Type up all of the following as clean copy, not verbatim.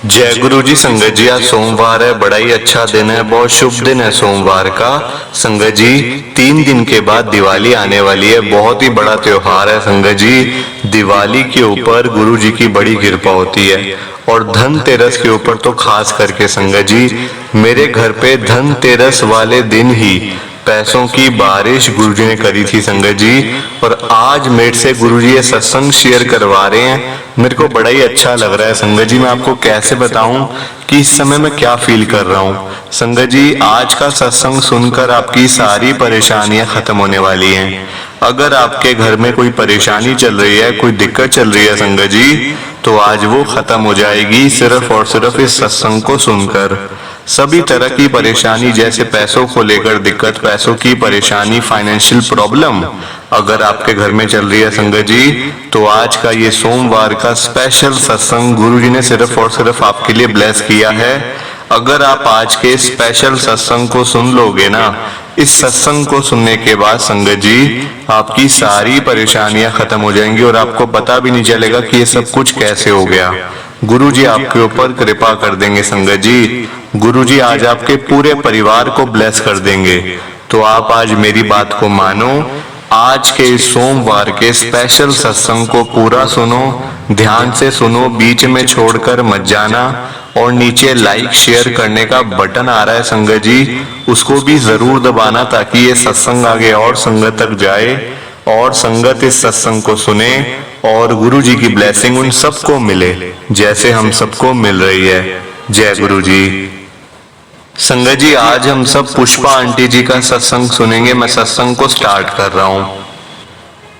जय गुरु जी। संगत जी, आज सोमवार है, बड़ा ही अच्छा दिन है, बहुत शुभ दिन है सोमवार का। संगत जी, 3 दिन के बाद दिवाली आने वाली है, बहुत ही बड़ा त्योहार है। संगत जी, दिवाली के ऊपर गुरु जी की बड़ी कृपा होती है और धनतेरस के ऊपर तो खास करके संगत जी, मेरे घर पे धनतेरस वाले दिन ही पैसों की बारिश गुरुजी ने करी थी संगत जी। और आज मेरे से गुरुजी ये सत्संग शेयर करवा रहे हैं, मेरे को बड़ा ही अच्छा लग रहा है संगत जी। मैं आपको कैसे बताऊं कि इस समय मैं क्या फील कर रहा हूं। संगत जी, आज का सत्संग सुनकर आपकी सारी परेशानियां खत्म होने वाली हैं। अगर आपके घर में कोई परेशानी चल रही है, कोई दिक्कत चल रही है संगत जी, तो आज वो खत्म हो जाएगी सिर्फ और सिर्फ इस सत्संग को सुनकर। सभी तरह की परेशानी, जैसे पैसों को लेकर दिक्कत, पैसों की परेशानी, फाइनेंशियल प्रॉब्लम अगर आपके घर में चल रही है संगत जी, तो आज का ये सोमवार का स्पेशल सत्संग गुरुजी ने सिर्फ और सिर्फ आपके लिए ब्लेस किया है। अगर आप आज के स्पेशल सत्संग को सुन लोगे ना, इस सत्संग को सुनने के बाद संगत जी, आपकी सारी परेशानियां खत्म हो जाएंगी और आपको पता भी नहीं चलेगा कि ये सब कुछ कैसे हो गया। गुरु जी आपके ऊपर कृपा कर देंगे संगत जी। गुरु जी आज आपके पूरे परिवार को ब्लेस कर देंगे। तो आप आज मेरी बात को मानो, आज के इस सोमवार के स्पेशल सत्संग को पूरा सुनो, ध्यान से सुनो, बीच में छोड़कर मत जाना। और नीचे लाइक शेयर करने का बटन आ रहा है संगत जी, उसको भी जरूर दबाना ताकि ये सत्संग आगे और संगत तक जाए और संगत इस सत्संग को सुने और गुरु जी की ब्लेसिंग उन सबको मिले जैसे हम सबको मिल रही है। जय गुरु जी। संगत जी, आज हम सब पुष्पा आंटी जी का सत्संग सुनेंगे। मैं सत्संग को स्टार्ट कर रहा हूँ।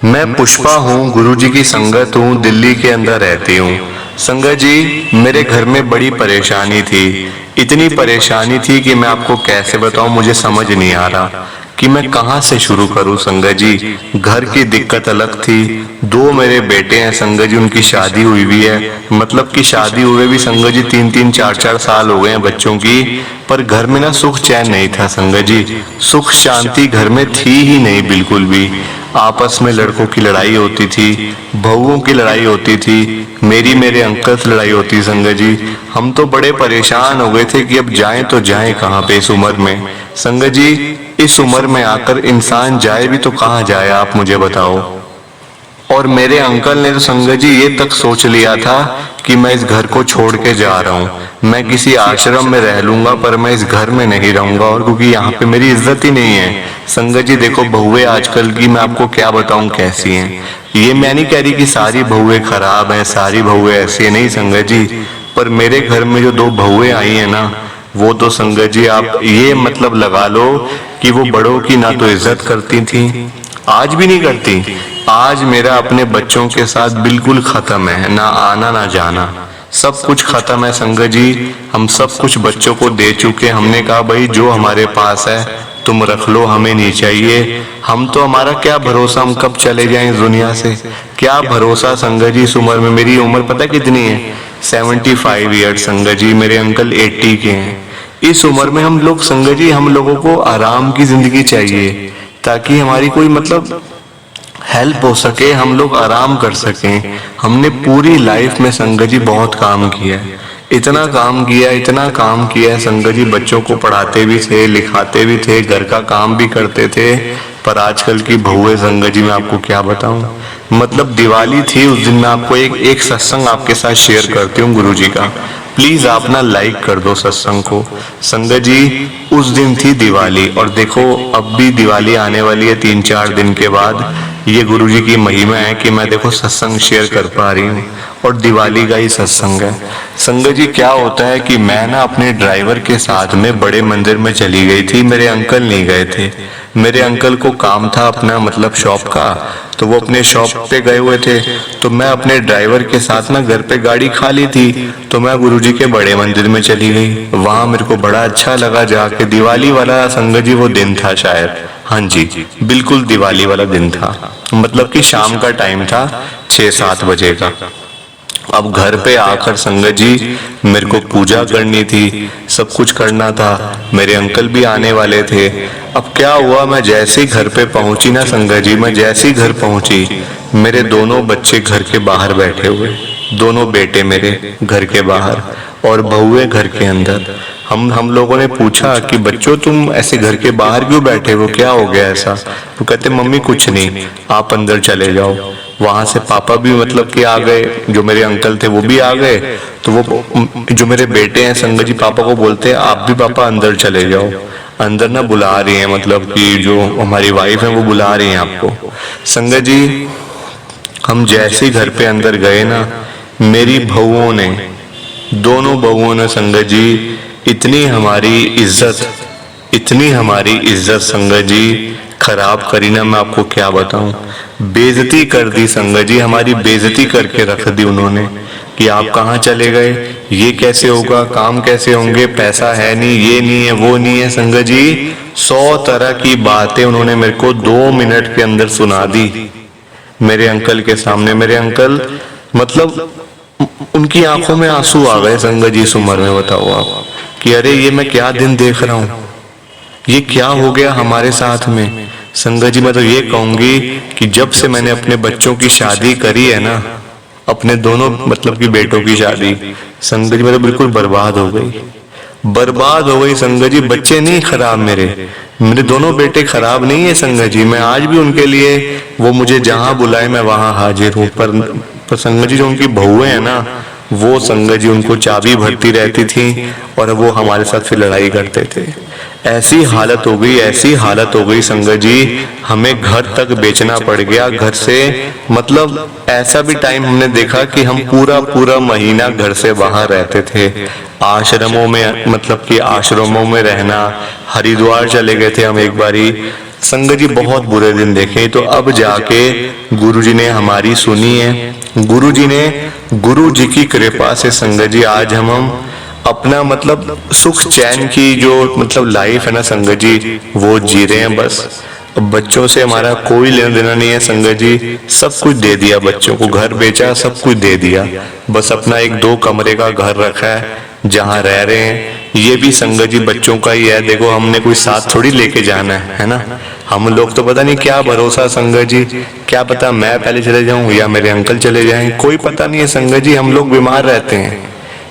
मैं पुष्पा हूँ, गुरु जी की संगत हूँ, दिल्ली के अंदर रहती हूँ। संगत जी, मेरे घर में बड़ी परेशानी थी, इतनी परेशानी थी कि मैं आपको कैसे बताऊं, मुझे समझ नहीं आ रहा कि मैं कहां से शुरू करूं। संगत जी, घर की दिक्कत अलग थी, 2 मेरे बेटे हैं संगत जी, उनकी शादी हुई भी है, मतलब कि शादी हुए भी संगत जी 3-3 4-4 साल हो गए हैं बच्चों की, पर घर में ना सुख चैन नहीं था संगत जी। सुख शांति घर में थी ही नहीं बिल्कुल भी। आपस में लड़कों की लड़ाई होती थी, बहुओं की लड़ाई होती थी, मेरे अंकल से लड़ाई होती संगत जी। हम तो बड़े परेशान हो गए थे कि अब जाएं तो जाएं कहाँ पे इस उम्र में। संगत जी, इस उम्र में आकर इंसान जाए भी तो कहाँ जाए, आप मुझे बताओ। और मेरे अंकल ने तो संगत जी ये तक सोच लिया था कि मैं इस घर को छोड़ के जा रहा हूँ, मैं किसी आश्रम में रह लूंगा पर मैं इस घर में नहीं रहूंगा, और क्योंकि यहाँ पे मेरी इज्जत ही नहीं है। संगत जी देखो, बहुएं आजकल की मैं आपको क्या बताऊं कैसी हैं। ये मैं नहीं कह रही कि सारी बहुएं खराब हैं, सारी बहुएं ऐसी नहीं संगत जी, पर मेरे घर में जो 2 बहुएं आई है ना, वो तो संगत जी आप ये मतलब लगा लो कि वो बड़ों की ना तो इज्जत करती थी, आज भी नहीं करती। आज मेरा अपने बच्चों के साथ बिल्कुल खत्म है, ना आना ना जाना, सब कुछ खत्म है संगत जी। हम सब कुछ बच्चों को दे चुके, हमने कहा भाई जो हमारे पास है तुम रख लो, हमें नहीं चाहिए। हम तो, हमारा क्या भरोसा, हम कब चले जाएं इस दुनिया से, क्या भरोसा संगत जी। इस उम्र में, मेरी उम्र पता कितनी है, 75 ईयर्स संगत जी, मेरे अंकल 80 के हैं। इस उम्र में हम लोग संगत जी, हम लोगों को आराम की जिंदगी चाहिए ताकि हमारी कोई मतलब हेल्प हो सके, हम लोग आराम कर सकें। हमने पूरी लाइफ में संगत जी बहुत काम किया है, इतना काम किया, इतना काम किया है संगत जी। बच्चों को पढ़ाते भी थे, लिखाते भी थे, घर का काम भी करते थे, पर आजकल की बहुएं संगत जी मैं आपको क्या बताऊं। मतलब दिवाली थी उस दिन, मैं आपको एक सत्संग आपके साथ शेयर करती हूँ गुरु जी का। प्लीज आप ना लाइक कर दो सत्संग को। संगत जी, उस दिन थी दिवाली, और देखो अब भी दिवाली आने वाली है 3-4 दिन के बाद। ये गुरु जी की महिमा है कि मैं देखो सत्संग शेयर कर पा रही हूँ, और दिवाली का ही सत्संग है। संगत जी, क्या होता है कि मैं ना अपने ड्राइवर के साथ में बड़े मंदिर में चली गई थी, मेरे अंकल नहीं गए थे। मेरे अंकल को काम था अपना, मतलब शॉप का, तो वो अपने शॉप पे गए हुए थे। तो मैं अपने ड्राइवर के साथ ना घर पे गाड़ी खाली थी, तो मैं गुरुजी के बड़े मंदिर में चली गई। वहां मेरे को बड़ा अच्छा लगा जाके। दिवाली वाला संगत जी वो दिन था शायद, हाँ जी बिल्कुल दिवाली वाला दिन था, मतलब कि शाम का टाइम था, 6-7 बजे का। अब घर पे आकर संगत जी मेरे को पूजा करनी थी, सब कुछ करना था, मेरे अंकल भी आने वाले थे। अब क्या हुआ, मैं जैसे ही घर पे पहुंची ना संगत जी, मैं जैसे ही घर पहुंची, मेरे दोनों बच्चे घर के बाहर बैठे हुए। दोनों बेटे मेरे घर के बाहर और बहुएं घर के अंदर। हम लोगों ने पूछा कि बच्चों तुम ऐसे घर के बाहर क्यों बैठे हो, क्या हो गया ऐसा? तो कहते मम्मी कुछ नहीं, आप अंदर चले जाओ। वहां से पापा भी मतलब कि आ गए, जो मेरे अंकल थे वो भी आ गए। तो वो जो मेरे बेटे हैं संगत जी पापा को बोलते हैं आप भी पापा अंदर चले जाओ, अंदर ना बुला रही है, मतलब कि जो हमारी वाइफ है वो बुला रही है आपको। संगत जी हम जैसे ही घर पे अंदर गए ना, मेरी बहुओं ने, दोनों बहुओं ने संगत जी इतनी हमारी इज्जत संगत जी खराब करी ना, मैं आपको क्या बताऊं। बेइज्जती कर दी संगत जी, हमारी बेइज्जती करके रख दी उन्होंने कि आप कहाँ चले गए, ये कैसे होगा, काम कैसे होंगे, पैसा है नहीं, ये नहीं है, वो नहीं है। संगत जी 100 तरह की बातें उन्होंने मेरे को 2 मिनट के अंदर सुना दी मेरे अंकल के सामने। मेरे अंकल मतलब उनकी आंखों में आंसू आ गए संगत जी इस उम्र में। बताओ आप कि अरे ये मैं क्या दिन देख रहा हूँ, ये क्या हो गया हमारे साथ में। संगत जी मैं तो ये कहूंगी कि जब से मैंने अपने बच्चों की शादी करी है ना, अपने दोनों मतलब कि बेटों की शादी, संगत जी मैं तो बिल्कुल बर्बाद हो गई संगत जी। बच्चे नहीं खराब, मेरे दोनों बेटे खराब नहीं है संगत जी। मैं आज भी उनके लिए, वो मुझे जहां बुलाए मैं वहां हाजिर हूँ। पर संगत जी जो उनकी बहुएं हैं ना, वो संगत जी उनको चाबी भरती रहती थी और वो हमारे साथ फिर लड़ाई करते थे। ऐसी हालत हो गई संगत जी, हमें घर तक बेचना पड़ गया। घर से मतलब ऐसा भी टाइम हमने देखा कि हम पूरा महीना घर से बाहर रहते थे। आश्रमों में मतलब कि आश्रमों में रहना, हरिद्वार चले गए थे हम एक बारी। संगत जी बहुत बुरे दिन देखे। तो अब जाके गुरुजी ने हमारी सुनी है, गुरु जी की कृपा से संगत जी आज हम अपना मतलब सुख चैन की जो मतलब लाइफ है ना संगत जी, वो जी रहे हैं। बस अब बच्चों से हमारा कोई लेना देना नहीं है संगत जी, सब कुछ दे दिया बच्चों को, घर बेचा, सब कुछ दे दिया। बस अपना एक 2 कमरे का घर रखा है जहाँ रह रहे हैं। ये भी संगत जी बच्चों का ही है। देखो हमने कोई साथ थोड़ी लेके जाना है ना। हम लोग तो पता नहीं क्या भरोसा संगत जी, क्या पता मैं पहले चले जाऊं या मेरे अंकल चले जाएं, कोई पता नहीं है संगत जी। हम लोग बीमार रहते हैं,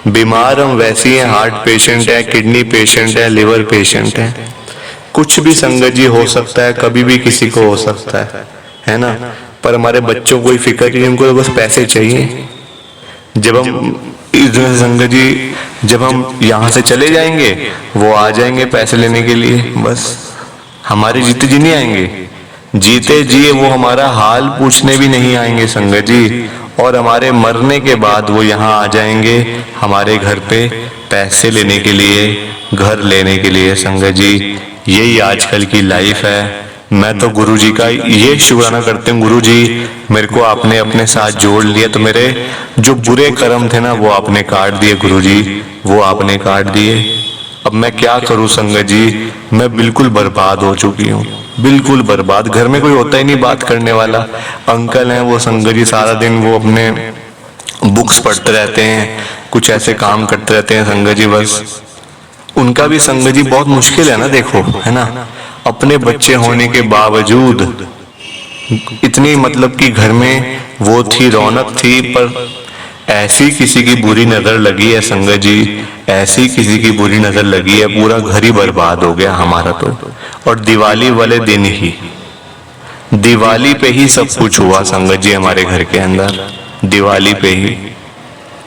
बीमार हम वैसे ही हैं, हार्ट पेशेंट है, किडनी पेशेंट है, लिवर पेशेंट है, कुछ भी संगत जी हो सकता है, कभी भी किसी को हो सकता है ना। पर हमारे बच्चों को ही फिक्र नहीं, उनको तो बस पैसे चाहिए। जब हम संगत जी जब हम यहाँ से चले जाएंगे वो आ जाएंगे पैसे लेने के लिए, बस हमारे जीते जी नहीं आएंगे, जीते जी वो हमारा हाल पूछने भी नहीं आएंगे संगत जी। और हमारे मरने के बाद वो यहाँ आ जाएंगे हमारे घर पे पैसे लेने के लिए, घर लेने के लिए संगत जी। यही आजकल की लाइफ है। मैं तो गुरु जी का ये शुक्राना करते हूँ, गुरु जी मेरे को आपने अपने साथ जोड़ लिया, तो मेरे जो बुरे कर्म थे ना वो आपने काट दिए गुरु जी, वो आपने काट दिए। अब मैं क्या करूं संगत जी, मैं बिल्कुल बर्बाद हो चुकी हूँ, बिल्कुल बर्बाद। घर में कोई होता ही नहीं बात करने वाला। अंकल हैं वो संगत जी सारा दिन वो अपने बुक्स पढ़ते रहते हैं, कुछ ऐसे काम करते रहते हैं संगत जी। बस उनका भी संगत जी बहुत मुश्किल है ना, देखो है ना। अपने बच्चे होने के बावजूद इतनी मतलब कि घर में वो थी, रौनक थी, पर ऐसी किसी की बुरी नजर लगी है संगत जी, ऐसी किसी की बुरी नजर लगी है, पूरा घर ही बर्बाद हो गया हमारा तो। और दिवाली वाले दिन ही, दिवाली पे ही सब कुछ हुआ संगत जी हमारे घर के अंदर। दिवाली पे ही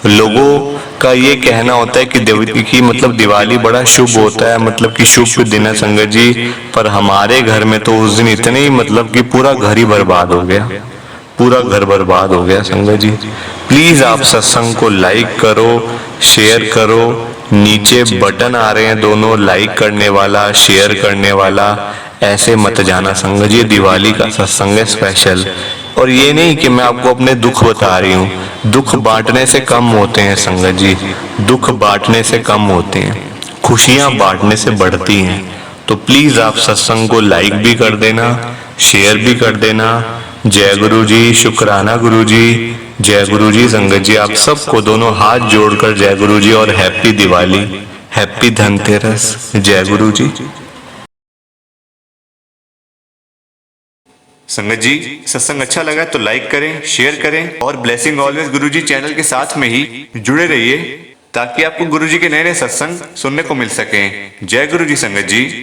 लोगों का ये कहना होता है कि मतलब दिवाली बड़ा शुभ होता है, मतलब कि शुभ दिन है संगत जी। पर हमारे घर में तो उस दिन इतने ही मतलब कि पूरा घर ही बर्बाद हो गया, पूरा घर बर्बाद हो गया संगत जी। प्लीज आप सत्संग को लाइक करो, शेयर करो। नीचे बटन आ रहे हैं दोनों, लाइक करने वाला, शेयर करने वाला। ऐसे मत जाना संगत जी, दिवाली का सत्संग है स्पेशल। और ये नहीं कि मैं आपको अपने दुख बता रही हूँ, दुख बांटने से कम होते हैं संगत जी, दुख बांटने से कम होते हैं, खुशियां बांटने से बढ़ती हैं। तो प्लीज आप सत्संग को लाइक भी कर देना, शेयर भी कर देना। जय गुरु जी, शुक्राना गुरु जी, जय गुरु जी। संगत जी आप सबको दोनों हाथ जोड़कर जय गुरु जी और हैप्पी दिवाली, हैप्पी धनतेरस। जय गुरु जी। संगत जी सत्संग अच्छा लगा तो लाइक करें, शेयर करें और ब्लेसिंग ऑलवेज गुरुजी चैनल के साथ में ही जुड़े रहिए ताकि आपको गुरुजी के नए नए सत्संग सुनने को मिल सकें। जय गुरुजी संगत जी।